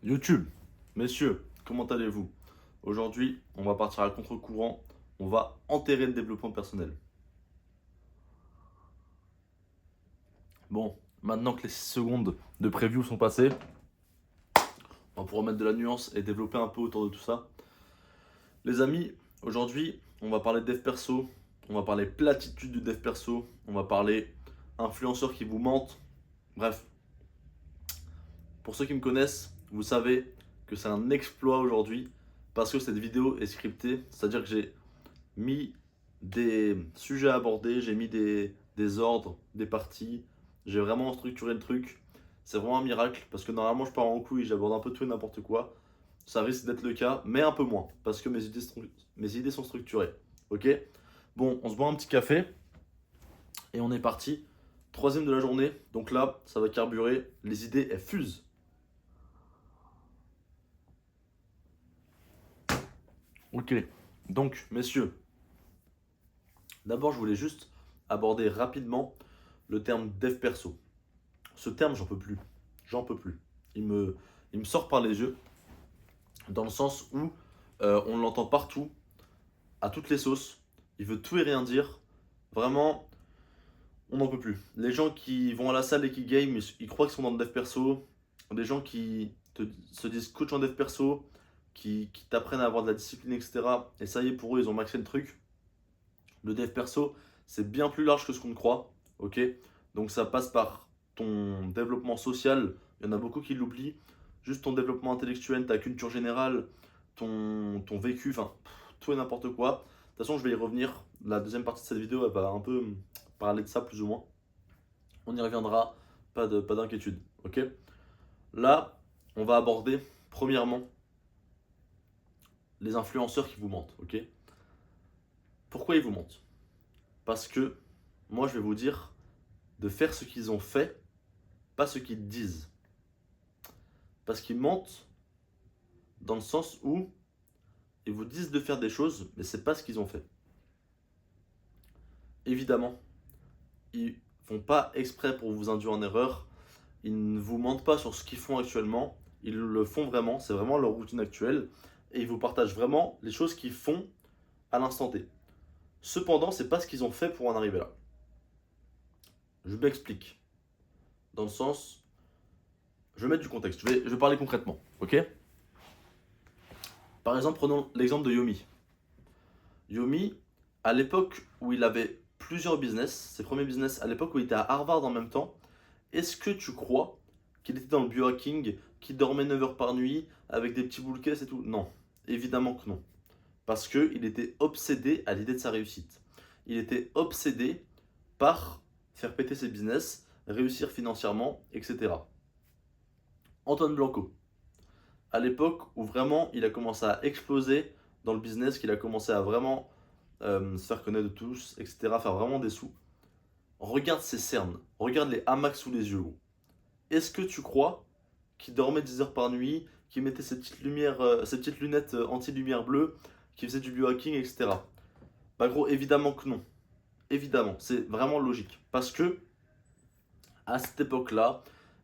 YouTube, messieurs, comment allez-vous? Aujourd'hui, on va partir à contre-courant, on va enterrer le développement personnel. Bon, maintenant que les 6 secondes de preview sont passées, on va pouvoir mettre de la nuance et développer un peu autour de tout ça. Les amis, aujourd'hui, on va parler de dev perso, on va parler platitude du dev perso, on va parler influenceurs qui vous mentent. Bref, pour ceux qui me connaissent, vous savez que c'est un exploit aujourd'hui parce que cette vidéo est scriptée, c'est-à-dire que j'ai mis des sujets à aborder, j'ai mis des ordres, des parties, j'ai vraiment structuré le truc. C'est vraiment un miracle parce que normalement je pars en couille, j'aborde un peu tout et n'importe quoi. Ça risque d'être le cas, mais un peu moins parce que mes idées sont structurées. Ok? Bon, on se boit un petit café et on est parti. Troisième de la journée, donc là ça va carburer, les idées elles fusent. Ok, donc messieurs, d'abord je voulais juste aborder rapidement le terme dev perso. Ce terme, j'en peux plus. J'en peux plus. Il me sort par les yeux, dans le sens où on l'entend partout, à toutes les sauces. Il veut tout et rien dire. Vraiment, on n'en peut plus. Les gens qui vont à la salle et qui game, ils croient qu'ils sont dans le dev perso. Des gens qui se disent coach en dev perso, qui t'apprennent à avoir de la discipline, etc. Et ça y est, pour eux, ils ont maxé le truc. Le dev perso, c'est bien plus large que ce qu'on croit. Ok? Donc ça passe par ton développement social. Il y en a beaucoup qui l'oublient. Juste ton développement intellectuel, ta culture générale, ton vécu, enfin, tout et n'importe quoi. De toute façon, je vais y revenir. La deuxième partie de cette vidéo, elle va un peu parler de ça, plus ou moins. On y reviendra, pas d'inquiétude. Ok? Là, on va aborder, premièrement, les influenceurs qui vous mentent. Ok? Pourquoi ils vous mentent? Parce que, moi, je vais vous dire de faire ce qu'ils ont fait, pas ce qu'ils disent. Parce qu'ils mentent dans le sens où ils vous disent de faire des choses, mais c'est pas ce qu'ils ont fait. Évidemment, ils font pas exprès pour vous induire en erreur. Ils ne vous mentent pas sur ce qu'ils font actuellement. Ils le font vraiment, c'est vraiment leur routine actuelle. Et ils vous partagent vraiment les choses qu'ils font à l'instant T. Cependant, c'est pas ce qu'ils ont fait pour en arriver là. Je m'explique. Dans le sens, je vais mettre du contexte. Je vais parler concrètement. Ok? Par exemple, prenons l'exemple de Yomi. Yomi, à l'époque où il avait plusieurs business, ses premiers business, à l'époque où il était à Harvard en même temps, est-ce que tu crois qu'il était dans le biohacking, qu'il dormait 9 heures par nuit avec des petits boules caisses et tout? Non, évidemment que non. Parce qu'il était obsédé à l'idée de sa réussite. Il était obsédé par faire péter ses business, réussir financièrement, etc. Antoine Blanco, à l'époque où vraiment il a commencé à exploser dans le business, qu'il a commencé à vraiment se faire connaître de tous, etc. Faire vraiment des sous. Regarde ses cernes, regarde les hamacs sous les yeux. Gros. Est-ce que tu crois qu'il dormait 10 heures par nuit, qu'il mettait ses petites lunettes anti-lumière bleue, qu'il faisait du biohacking, etc. Bah gros, évidemment que non. Évidemment, c'est vraiment logique. Parce que à cette époque-là,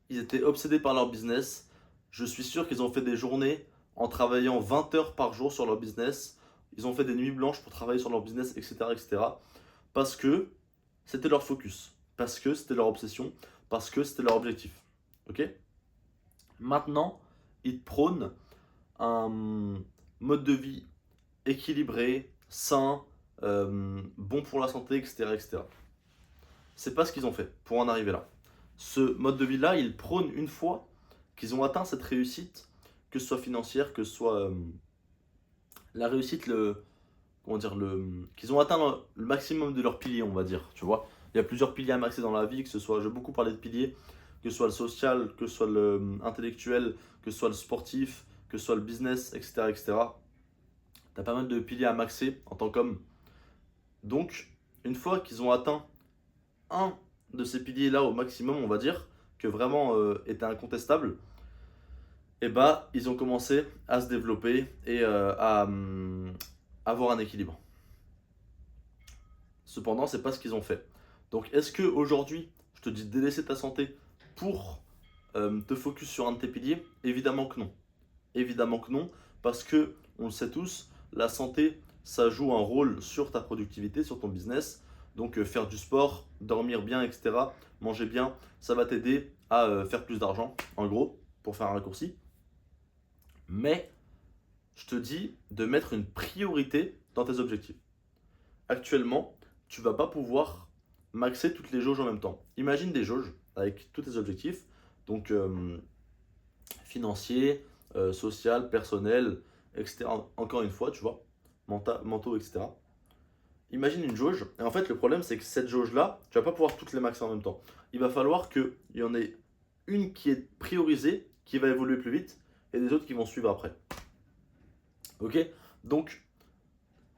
ils étaient obsédés par leur business. Je suis sûr qu'ils ont fait des journées en travaillant 20 heures par jour sur leur business. Ils ont fait des nuits blanches pour travailler sur leur business, etc. etc. Parce que c'était leur focus, parce que c'était leur obsession, parce que c'était leur objectif. Ok? Maintenant, ils prônent un mode de vie équilibré, sain, bon pour la santé, etc., etc. C'est pas ce qu'ils ont fait pour en arriver là. Ce mode de vie-là, ils prônent une fois qu'ils ont atteint cette réussite, que ce soit financière, que ce soit la réussite, comment dire, qu'ils ont atteint le maximum de leurs piliers, on va dire, tu vois. Il y a plusieurs piliers à maxer dans la vie, que ce soit, je vais beaucoup parler de piliers, que ce soit le social, que ce soit l'intellectuel, que ce soit le sportif, que ce soit le business, etc., etc. Tu as pas mal de piliers à maxer en tant qu'homme. Donc, une fois qu'ils ont atteint un de ces piliers-là au maximum, on va dire, que vraiment était incontestable, et bah, ils ont commencé à se développer et à avoir un équilibre. Cependant, c'est pas ce qu'ils ont fait. Donc, est-ce que aujourd'hui, je te dis de délaisser ta santé pour te focus sur un de tes piliers? Évidemment que non. Évidemment que non, parce que, on le sait tous, la santé, ça joue un rôle sur ta productivité, sur ton business. Donc faire du sport, dormir bien, etc., manger bien, ça va t'aider à faire plus d'argent, en gros, pour faire un raccourci. Mais je te dis de mettre une priorité dans tes objectifs. Actuellement, tu vas pas pouvoir maxer toutes les jauges en même temps. Imagine des jauges avec tous tes objectifs, donc financier, social, personnel, etc. Encore une fois, tu vois, mentaux, etc. Imagine une jauge, et en fait le problème c'est que cette jauge-là, tu vas pas pouvoir toutes les maxer en même temps. Il va falloir qu'il y en ait une qui est priorisée, qui va évoluer plus vite, et des autres qui vont suivre après. Ok? Donc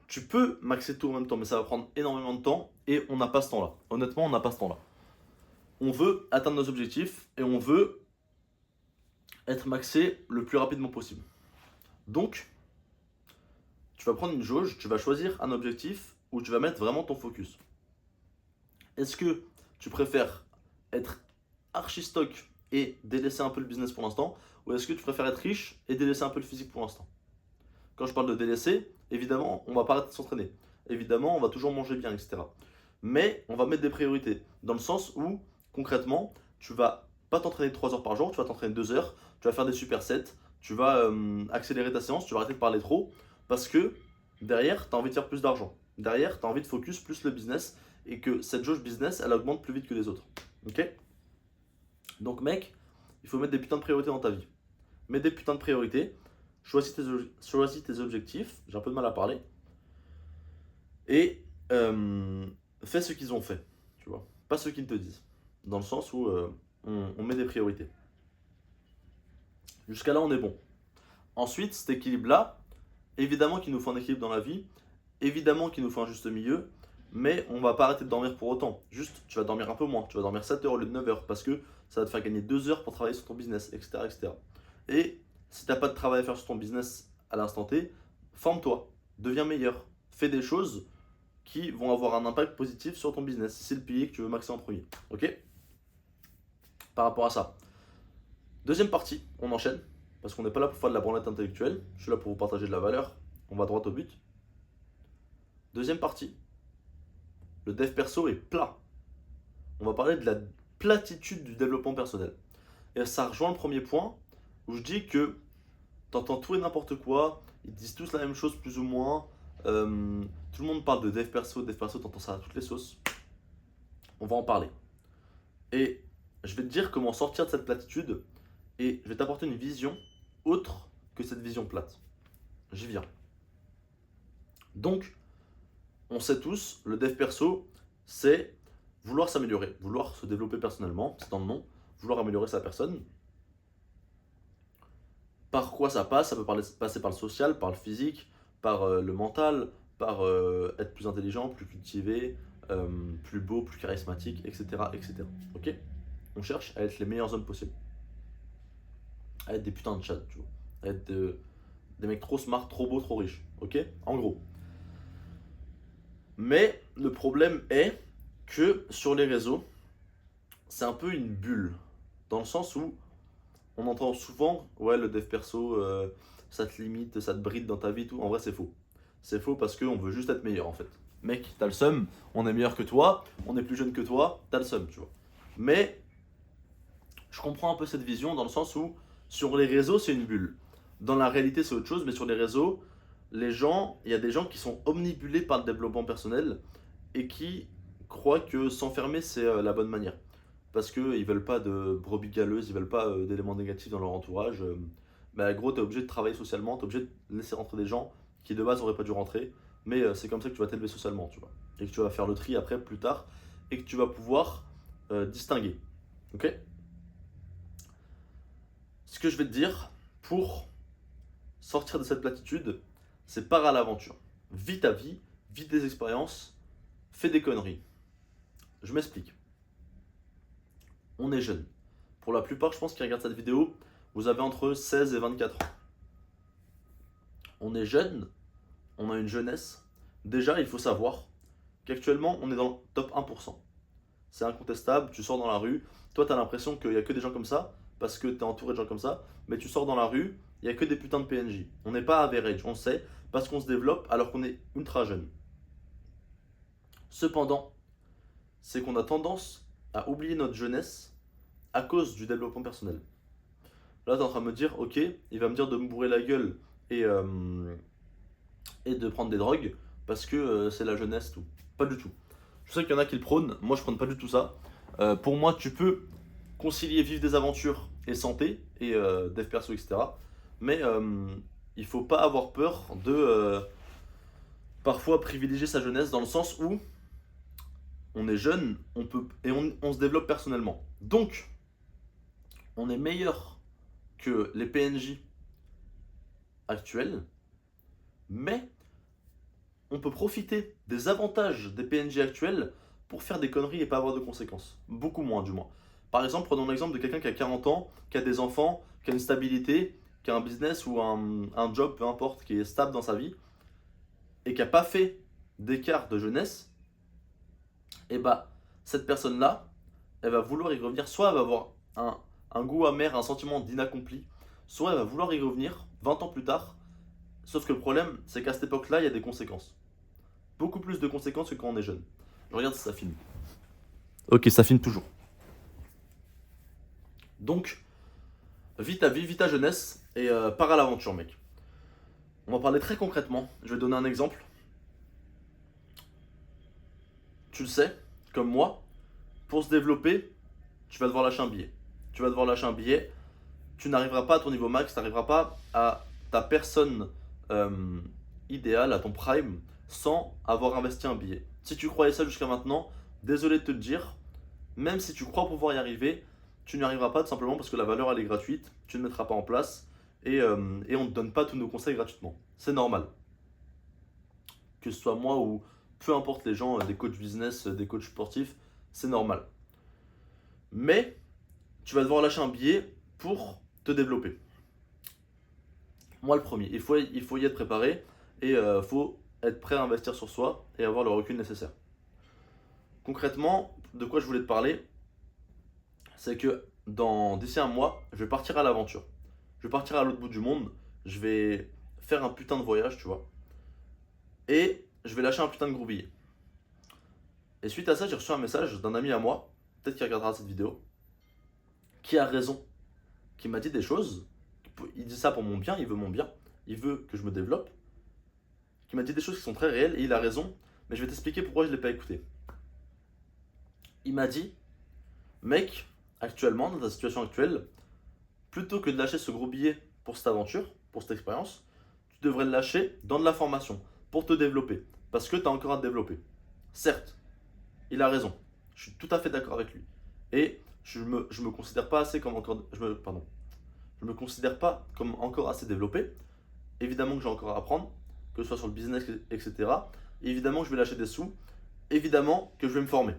tu peux maxer tout en même temps, mais ça va prendre énormément de temps, et on n'a pas ce temps-là. Honnêtement, on n'a pas ce temps-là. On veut atteindre nos objectifs, et on veut être maxé le plus rapidement possible. Donc, tu vas prendre une jauge, tu vas choisir un objectif où tu vas mettre vraiment ton focus. Est-ce que tu préfères être archi stock et délaisser un peu le business pour l'instant, ou est-ce que tu préfères être riche et délaisser un peu le physique pour l'instant? Quand je parle de délaisser, évidemment, on va pas arrêter de s'entraîner. Évidemment, on va toujours manger bien, etc. Mais on va mettre des priorités, dans le sens où, concrètement, tu vas pas t'entraîner 3 heures par jour, tu vas t'entraîner 2 heures, tu vas faire des supersets, tu vas accélérer ta séance, tu vas arrêter de parler trop, parce que derrière, tu as envie de faire plus d'argent. Derrière, tu as envie de focus plus le business, et que cette jauge business, elle augmente plus vite que les autres. Ok? Donc mec, il faut mettre des putains de priorités dans ta vie. Mets des putains de priorités, choisis tes objectifs, j'ai un peu de mal à parler, et fais ce qu'ils ont fait, tu vois, pas ce qu'ils te disent. Dans le sens où on met des priorités. Jusqu'à là, on est bon. Ensuite, cet équilibre-là, évidemment qu'il nous faut un équilibre dans la vie, évidemment qu'il nous faut un juste milieu, mais on va pas arrêter de dormir pour autant. Juste, tu vas dormir un peu moins, tu vas dormir 7 heures au lieu de 9 heures, parce que ça va te faire gagner 2 heures pour travailler sur ton business, etc. etc. Et si tu n'as pas de travail à faire sur ton business à l'instant T, forme-toi, deviens meilleur, fais des choses qui vont avoir un impact positif sur ton business. C'est le pilier que tu veux maxer en premier. Ok? Par rapport à ça. Deuxième partie, on enchaîne, parce qu'on n'est pas là pour faire de la branlette intellectuelle, je suis là pour vous partager de la valeur, on va droit au but. Deuxième partie, le dev perso est plat. On va parler de la platitude du développement personnel. Et ça rejoint le premier point, où je dis que t'entends tout et n'importe quoi, ils disent tous la même chose plus ou moins, tout le monde parle de dev perso, t'entends ça à toutes les sauces. On va en parler. Et je vais te dire comment sortir de cette platitude, et je vais t'apporter une vision autre que cette vision plate. J'y viens. Donc, on sait tous, le dev perso, c'est vouloir s'améliorer, vouloir se développer personnellement, c'est dans le nom, vouloir améliorer sa personne. Par quoi ça passe? Ça peut passer par le social, par le physique, par le mental, par être plus intelligent, plus cultivé, plus beau, plus charismatique, etc. etc. Ok? On cherche à être les meilleurs hommes possibles. À être des putains de chats, tu vois. À être des mecs trop smart, trop beaux, trop riches. Ok? En gros. Mais le problème est que sur les réseaux, c'est un peu une bulle. Dans le sens où on entend souvent, ouais, le dev perso, ça te limite, ça te bride dans ta vie, tout. En vrai, c'est faux. C'est faux parce qu'on veut juste être meilleur en fait. Mec, t'as le seum, on est meilleur que toi, on est plus jeune que toi, t'as le seum, tu vois. Mais je comprends un peu cette vision dans le sens où sur les réseaux, c'est une bulle. Dans la réalité, c'est autre chose, mais sur les réseaux, il y a des gens qui sont omnibulés par le développement personnel et qui croient que s'enfermer, c'est la bonne manière. Parce qu'ils veulent pas de brebis galeuses, ils veulent pas d'éléments négatifs dans leur entourage. Bah, gros, t'es obligé de travailler socialement, t'es obligé de laisser rentrer des gens qui de base n'auraient pas dû rentrer. Mais c'est comme ça que tu vas t'élever socialement, tu vois. Et que tu vas faire le tri après, plus tard, et que tu vas pouvoir distinguer. Ok? Ce que je vais te dire pour sortir de cette platitude, c'est pars à l'aventure. Vis ta vie, vis des expériences, fais des conneries. Je m'explique. On est jeune. Pour la plupart, je pense, qui regardent cette vidéo, vous avez entre 16 et 24 ans. On est jeune, on a une jeunesse. Déjà, il faut savoir qu'actuellement, on est dans le top 1%. C'est incontestable, tu sors dans la rue, toi, tu as l'impression qu'il n'y a que des gens comme ça, parce que tu es entouré de gens comme ça, mais tu sors dans la rue, il n'y a que des putains de PNJ. On n'est pas average, on le sait, parce qu'on se développe alors qu'on est ultra jeune. Cependant, c'est qu'on a tendance à oublier notre jeunesse à cause du développement personnel. Là, tu es en train de me dire, ok, il va me dire de me bourrer la gueule et de prendre des drogues parce que c'est la jeunesse, tout. Pas du tout. Je sais qu'il y en a qui le prônent, moi je prône pas du tout ça. Pour moi, tu peux concilier vivre des aventures et santé et dev perso, etc. Mais il faut pas avoir peur de parfois privilégier sa jeunesse dans le sens où on est jeune, on peut et on se développe personnellement. Donc, on est meilleur que les PNJ actuels, mais on peut profiter des avantages des PNJ actuels pour faire des conneries et pas avoir de conséquences. Beaucoup moins, du moins. Par exemple, prenons l'exemple de quelqu'un qui a 40 ans, qui a des enfants, qui a une stabilité, qui a un business ou un job, peu importe, qui est stable dans sa vie, et qui n'a pas fait d'écart de jeunesse, et bah, cette personne-là, elle va vouloir y revenir. Soit elle va avoir un goût amer, un sentiment d'inaccompli, soit elle va vouloir y revenir 20 ans plus tard. Sauf que le problème, c'est qu'à cette époque-là, il y a des conséquences. Beaucoup plus de conséquences que quand on est jeune. Je regarde si ça filme. Ok, ça filme toujours. Donc, vis ta vie, vis ta jeunesse et pars à l'aventure, mec. On va parler très concrètement. Je vais donner un exemple. Tu le sais, comme moi, pour se développer, tu vas devoir lâcher un billet. Tu vas devoir lâcher un billet. Tu n'arriveras pas à ton niveau max, tu n'arriveras pas à ta personne idéale, à ton prime, sans avoir investi un billet. Si tu croyais ça jusqu'à maintenant, désolé de te le dire, même si tu crois pouvoir y arriver, tu n'y arriveras pas tout simplement parce que la valeur elle est gratuite, tu ne mettras pas en place et on ne te donne pas tous nos conseils gratuitement. C'est normal. Que ce soit moi ou peu importe les gens, des coachs business, des coachs sportifs, c'est normal. Mais tu vas devoir lâcher un billet pour te développer. Moi le premier, il faut y être préparé et il faut être prêt à investir sur soi et avoir le recul nécessaire. Concrètement, de quoi je voulais te parler, c'est que d'ici un mois, je vais partir à l'aventure. Je vais partir à l'autre bout du monde, je vais faire un putain de voyage, tu vois. Et je vais lâcher un putain de gros billet. Et suite à ça, j'ai reçu un message d'un ami à moi, peut-être qu'il regardera cette vidéo, qui a raison, qui m'a dit des choses. Il dit ça pour mon bien, il veut mon bien, il veut que je me développe, qui m'a dit des choses qui sont très réelles et il a raison, mais je vais t'expliquer pourquoi je ne l'ai pas écouté. Il m'a dit, mec, actuellement, dans ta situation actuelle, plutôt que de lâcher ce gros billet pour cette aventure, pour cette expérience, tu devrais le lâcher dans de la formation, pour te développer, parce que tu as encore à te développer. Certes, il a raison, je suis tout à fait d'accord avec lui. Et je me considère pas assez comme encore... Je me considère pas comme encore assez développé. Évidemment que j'ai encore à apprendre, que ce soit sur le business, etc. Évidemment que je vais lâcher des sous. Évidemment que je vais me former.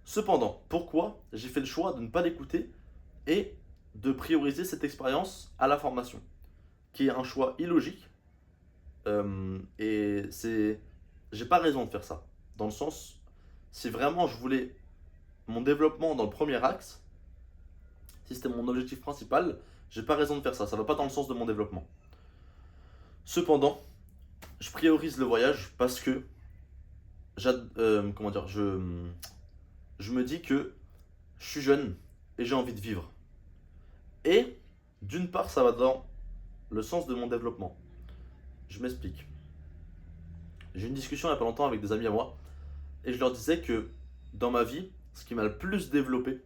Cependant, pourquoi j'ai fait le choix de ne pas l'écouter et de prioriser cette expérience à la formation, qui est un choix illogique. Et j'ai pas raison de faire ça. Dans le sens, si vraiment je voulais mon développement dans le premier axe, si c'était mon objectif principal, j'ai pas raison de faire ça. Ça va pas dans le sens de mon développement. Cependant, je priorise le voyage parce que comment dire, je me dis que je suis jeune et j'ai envie de vivre. Et d'une part, ça va dans le sens de mon développement. Je m'explique. J'ai eu une discussion il n'y a pas longtemps avec des amis à moi et je leur disais que dans ma vie, ce qui m'a le plus développé,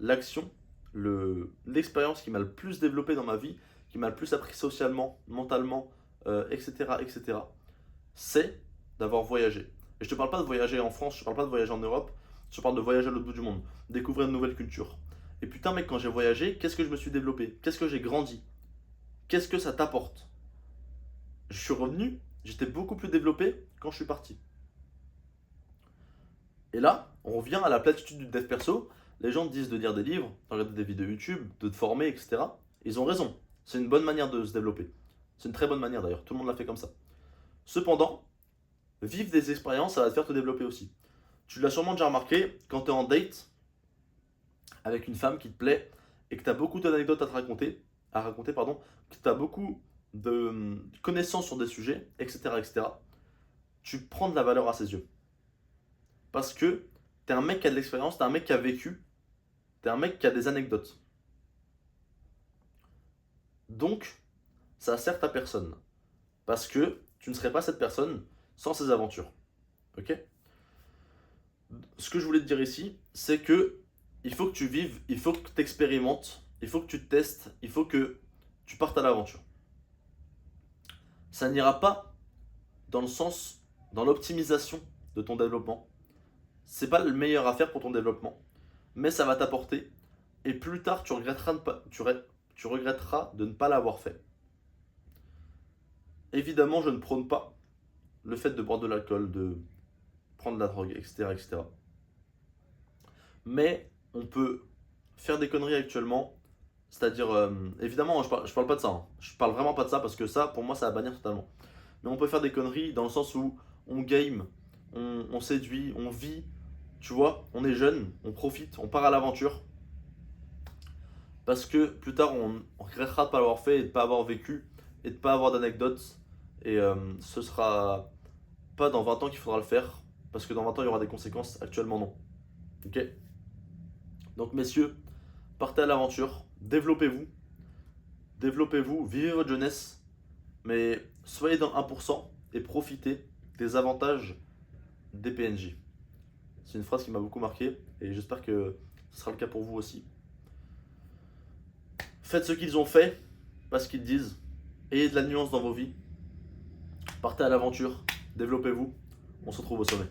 l'action, l'expérience qui m'a le plus développé dans ma vie, qui m'a le plus appris socialement, mentalement, etc., etc., c'est d'avoir voyagé. Et je te parle pas de voyager en France, je te parle pas de voyager en Europe, je te parle de voyager à l'autre bout du monde, découvrir une nouvelle culture. Et putain mec, quand j'ai voyagé, qu'est-ce que je me suis développé? Qu'est-ce que j'ai grandi? Qu'est-ce que ça t'apporte? Je suis revenu, j'étais beaucoup plus développé quand je suis parti. Et là, on revient à la platitude du dev perso. Les gens te disent de lire des livres, de regarder des vidéos YouTube, de te former, etc. Ils ont raison. C'est une bonne manière de se développer. C'est une très bonne manière d'ailleurs. Tout le monde l'a fait comme ça. Cependant, vivre des expériences, ça va te faire te développer aussi. Tu l'as sûrement déjà remarqué quand tu es en date avec une femme qui te plaît et que tu as beaucoup d'anecdotes à te raconter. à raconter, pardon, que tu as beaucoup de connaissances sur des sujets, etc., etc., tu prends de la valeur à ses yeux. Parce que tu es un mec qui a de l'expérience, tu es un mec qui a vécu, tu es un mec qui a des anecdotes. Donc, ça sert ta personne. Parce que tu ne serais pas cette personne sans ces aventures. Ok? Ce que je voulais te dire ici, c'est que il faut que tu vives, il faut que tu expérimentes, il faut que tu testes, il faut que tu partes à l'aventure. Ça n'ira pas dans le sens, dans l'optimisation de ton développement. C'est pas le meilleur à faire pour ton développement, mais ça va t'apporter. Et plus tard, tu regretteras tu regretteras de ne pas l'avoir fait. Évidemment, je ne prône pas le fait de boire de l'alcool, de prendre de la drogue, etc., etc. Mais on peut faire des conneries actuellement. C'est-à-dire, évidemment, je parle pas de ça. Hein. Je parle vraiment pas de ça parce que ça, pour moi, ça va bannir totalement. Mais on peut faire des conneries dans le sens où on game, on séduit, on vit, tu vois, on est jeune, on profite, on part à l'aventure. Parce que plus tard, on regrettera de ne pas l'avoir fait et de ne pas avoir vécu et de ne pas avoir d'anecdotes. Et ce sera pas dans 20 ans qu'il faudra le faire. Parce que dans 20 ans, il y aura des conséquences. Actuellement, non. Ok? Donc, messieurs, partez à l'aventure, développez-vous, vivez votre jeunesse, mais soyez dans le 1% et profitez des avantages des PNJ. C'est une phrase qui m'a beaucoup marqué et j'espère que ce sera le cas pour vous aussi. Faites ce qu'ils ont fait, pas ce qu'ils disent. Ayez de la nuance dans vos vies. Partez à l'aventure, développez-vous. On se retrouve au sommet.